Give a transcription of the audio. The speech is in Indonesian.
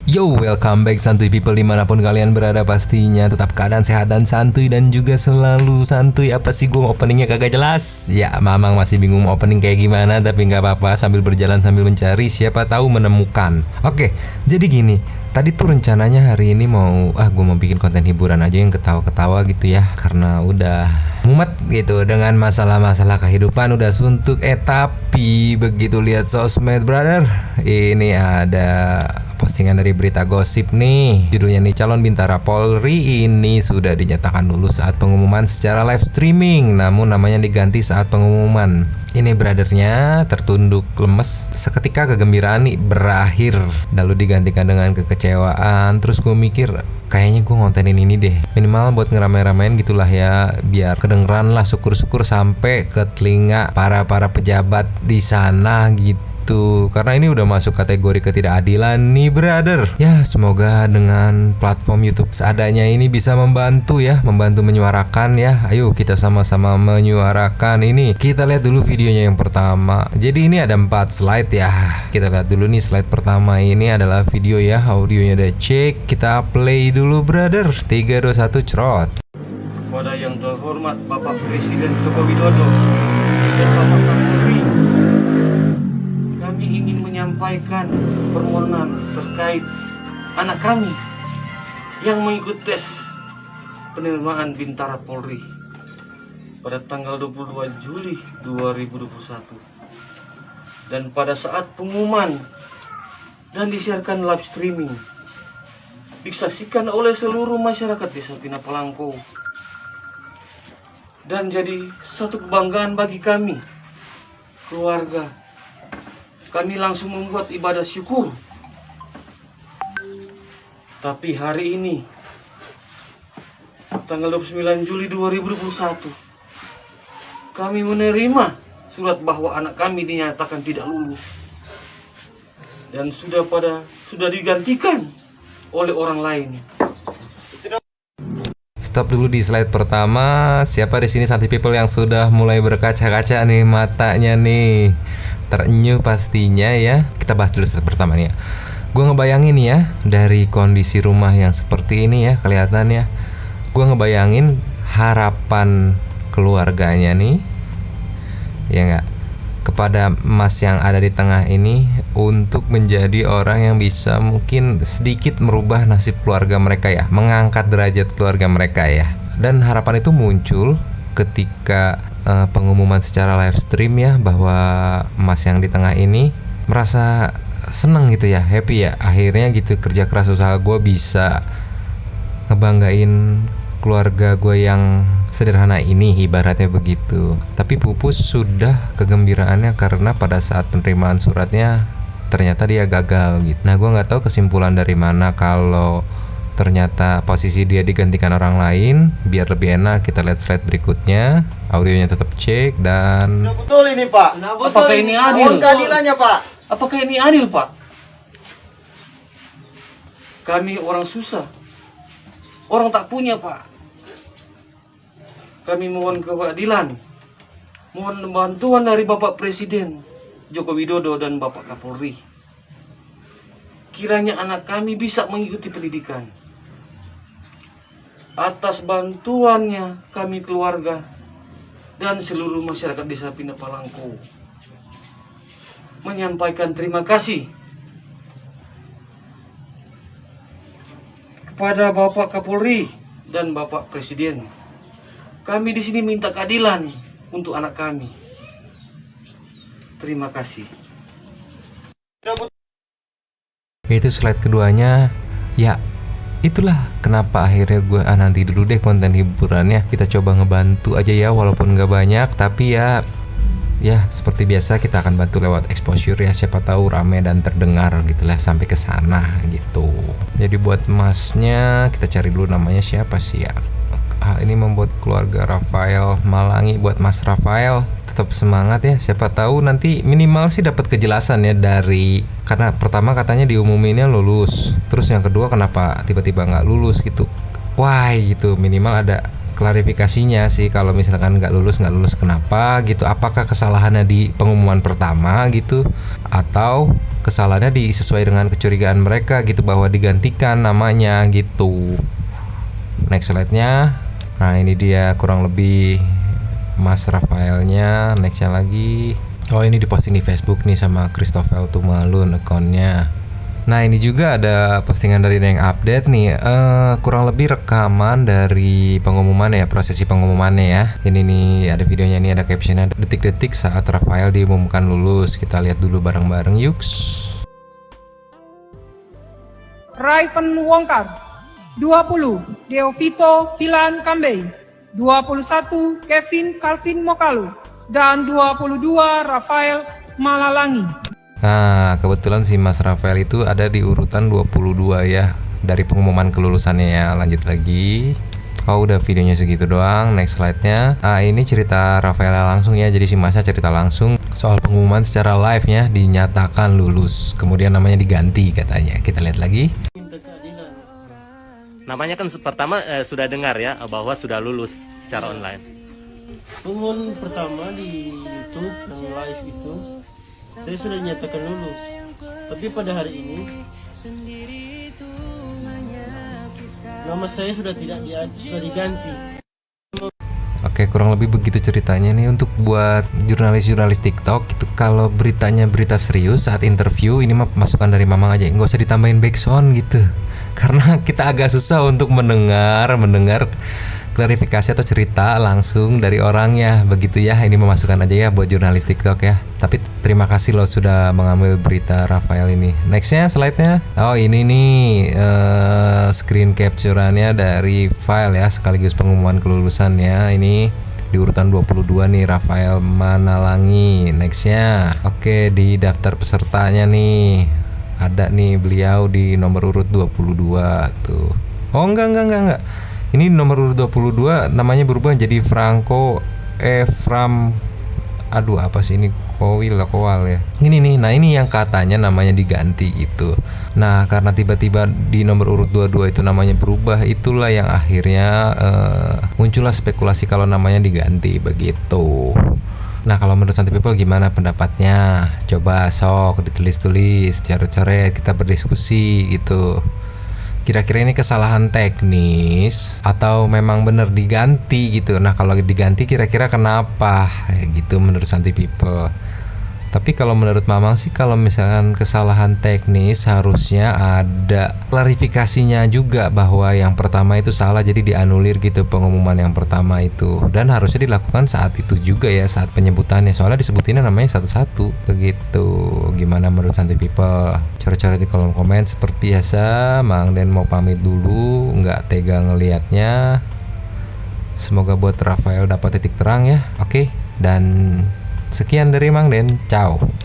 Yo, welcome back santuy people dimanapun kalian berada, pastinya tetap keadaan sehat dan santuy dan juga selalu santuy. Apa sih gue openingnya kagak jelas? Ya, Mamang masih bingung mau opening kayak gimana, tapi nggak apa-apa, sambil berjalan sambil mencari, siapa tahu menemukan. Oke, jadi gini, tadi tuh rencananya hari ini gue mau bikin konten hiburan aja yang ketawa-ketawa gitu ya, karena udah mumet gitu dengan masalah-masalah kehidupan, udah suntuk. Tapi begitu lihat sosmed brother, ini ada postingan dari berita gosip nih. Judulnya nih, calon Bintara Polri ini sudah dinyatakan lulus saat pengumuman secara live streaming, namun namanya diganti saat pengumuman. Ini brothernya tertunduk lemes seketika kegembiraan nih berakhir, lalu digantikan dengan kekecewaan. Terus gue mikir, kayaknya gue ngontenin ini deh, minimal buat ngeramai-ramain gitulah ya, biar kedengeran lah, syukur-syukur sampai ke telinga para pejabat di sana gitu. Karena ini udah masuk kategori ketidakadilan nih brother. Ya, semoga dengan platform YouTube seadanya ini bisa membantu menyuarakan ya. Ayo kita sama-sama menyuarakan ini. Kita lihat dulu videonya yang pertama. Jadi ini ada 4 slide ya. Kita lihat dulu nih, slide pertama ini adalah video ya. Audionya udah cek, kita play dulu brother. 3, 2, 1, cerot. Kepada yang terhormat Bapak Presiden Joko Widodo dan Bapak Kapolri, kami ingin menyampaikan permohonan terkait anak kami yang mengikuti tes penerimaan Bintara Polri pada tanggal 22 Juli 2021, dan pada saat pengumuman dan disiarkan live streaming disaksikan oleh seluruh masyarakat Desa Pinapalangko, dan jadi satu kebanggaan bagi kami keluarga. Kami langsung membuat ibadah syukur. Tapi hari ini, tanggal 29 Juli 2021, kami menerima surat bahwa anak kami dinyatakan tidak lulus dan sudah digantikan oleh orang lain. Stop dulu di slide pertama. Siapa di sini santuy people yang sudah mulai berkaca-kaca nih matanya nih? Terenyuh pastinya ya. Kita bahas dulu slide pertama nih ya. Gue ngebayangin ya, dari kondisi rumah yang seperti ini ya, kelihatannya. Gue ngebayangin harapan keluarganya nih, ya nggak, kepada Mas yang ada di tengah ini untuk menjadi orang yang bisa mungkin sedikit merubah nasib keluarga mereka ya, mengangkat derajat keluarga mereka ya. Dan harapan itu muncul ketika pengumuman secara live stream ya, bahwa Mas yang di tengah ini merasa seneng gitu ya, happy ya, akhirnya gitu kerja keras usaha gue bisa ngebanggain keluarga gue yang sederhana ini, ibaratnya begitu. Tapi pupus sudah kegembiraannya karena pada saat penerimaan suratnya ternyata dia gagal gitu. Nah, gue nggak tahu kesimpulan dari mana kalau ternyata posisi dia digantikan orang lain. Biar lebih enak, kita lihat slide berikutnya. Audionya tetap cek dan Betul ini Pak. Apakah ini adil? Mohon keadilannya Pak. Apakah ini adil Pak? Kami orang susah, orang tak punya Pak. Kami mohon keadilan, mohon bantuan dari Bapak Presiden Joko Widodo dan Bapak Kapolri. Kiranya anak kami bisa mengikuti pendidikan. Atas bantuannya kami keluarga dan seluruh masyarakat Desa Pinapalangko menyampaikan terima kasih kepada Bapak Kapolri dan Bapak Presiden. Kami di sini minta keadilan untuk anak kami. Terima kasih. itu slide keduanya ya. Itulah kenapa akhirnya gue nanti dulu deh konten hiburannya. Kita coba ngebantu aja ya, walaupun gak banyak, tapi ya seperti biasa kita akan bantu lewat exposure ya, siapa tahu rame dan terdengar gitulah sampai ke sana gitu. Jadi buat Masnya kita cari dulu namanya siapa sih ya. Ini membuat keluarga Rafael Malangi. Buat Mas Rafael, tetap semangat ya, siapa tahu nanti minimal sih dapat kejelasan ya, dari karena pertama katanya diumuminnya lulus, terus yang kedua kenapa tiba-tiba nggak lulus gitu. Wah gitu, minimal ada klarifikasinya sih, kalau misalkan nggak lulus kenapa gitu, apakah kesalahannya di pengumuman pertama gitu, atau kesalahannya sesuai dengan kecurigaan mereka gitu bahwa digantikan namanya gitu. Next slide-nya. Nah ini dia kurang lebih Mas Rafaelnya. Nextnya lagi, oh ini diposting di Facebook nih sama Christopher Tumalun akunnya. Nah ini juga ada postingan dari yang update nih, kurang lebih rekaman dari pengumuman ya, prosesi pengumumannya ya. Ini nih ada videonya nih, ada captionnya detik-detik saat Rafael diumumkan lulus. Kita lihat dulu bareng-bareng yuks. Raifen Wongkar 20, Deovito Filan Kambei 21, Kevin Calvin Mokalu, dan 22, Rafael Malalangi. Nah kebetulan si Mas Rafael itu ada di urutan 22 ya dari pengumuman kelulusannya ya. Lanjut lagi. Oh udah videonya segitu doang. Next slide-nya. Ini cerita Rafael langsung ya. Jadi si Masnya cerita langsung soal pengumuman secara live nya, dinyatakan lulus. Kemudian namanya diganti katanya. Kita lihat lagi. Namanya kan pertama sudah dengar ya bahwa sudah lulus secara online. Pengumuman pertama di YouTube yang live itu saya sudah dinyatakan lulus. Tapi pada hari ini nama saya sudah diganti. Oke, kurang lebih begitu ceritanya nih. Untuk buat jurnalis TikTok itu, kalau beritanya berita serius saat interview, ini mah masukan dari Mamang aja, nggak usah ditambahin backsound gitu. Karena kita agak susah untuk mendengar klarifikasi atau cerita langsung dari orangnya, begitu ya. Ini memasukkan aja ya buat jurnalis TikTok ya. Tapi terima kasih loh sudah mengambil berita Rafael ini. Nextnya slide-nya. Oh ini nih screen capture-annya dari file ya, sekaligus pengumuman kelulusannya. Ini di urutan 22 nih, Rafael Manalangi. Nextnya, oke, di daftar pesertanya nih ada nih beliau di nomor urut 22 tuh. Oh enggak. Ini nomor urut 22 namanya berubah jadi Franco Efram. Aduh apa sih ini, Kowal ya. Ini nih, nah ini yang katanya namanya diganti gitu. Nah karena tiba-tiba di nomor urut 22 itu namanya berubah, itulah yang akhirnya muncullah spekulasi kalau namanya diganti begitu. Nah kalau menurut Santai People gimana pendapatnya? Coba sok ditulis-tulis, coret-coret, kita berdiskusi gitu. Kira-kira ini kesalahan teknis atau memang benar diganti gitu. Nah kalau diganti kira-kira kenapa gitu menurut Santai People. Tapi kalau menurut Mamang sih, kalau misalkan kesalahan teknis harusnya ada klarifikasinya juga bahwa yang pertama itu salah, jadi dianulir gitu pengumuman yang pertama itu. Dan harusnya dilakukan saat itu juga ya, saat penyebutannya. Soalnya disebutinnya namanya satu-satu begitu. Gimana menurut Santai People? Coret-coret di kolom komen. Seperti biasa, Mang Den mau pamit dulu, nggak tega ngelihatnya. Semoga buat Rafael dapat titik terang ya. Oke, dan sekian dari Mang Den, ciao.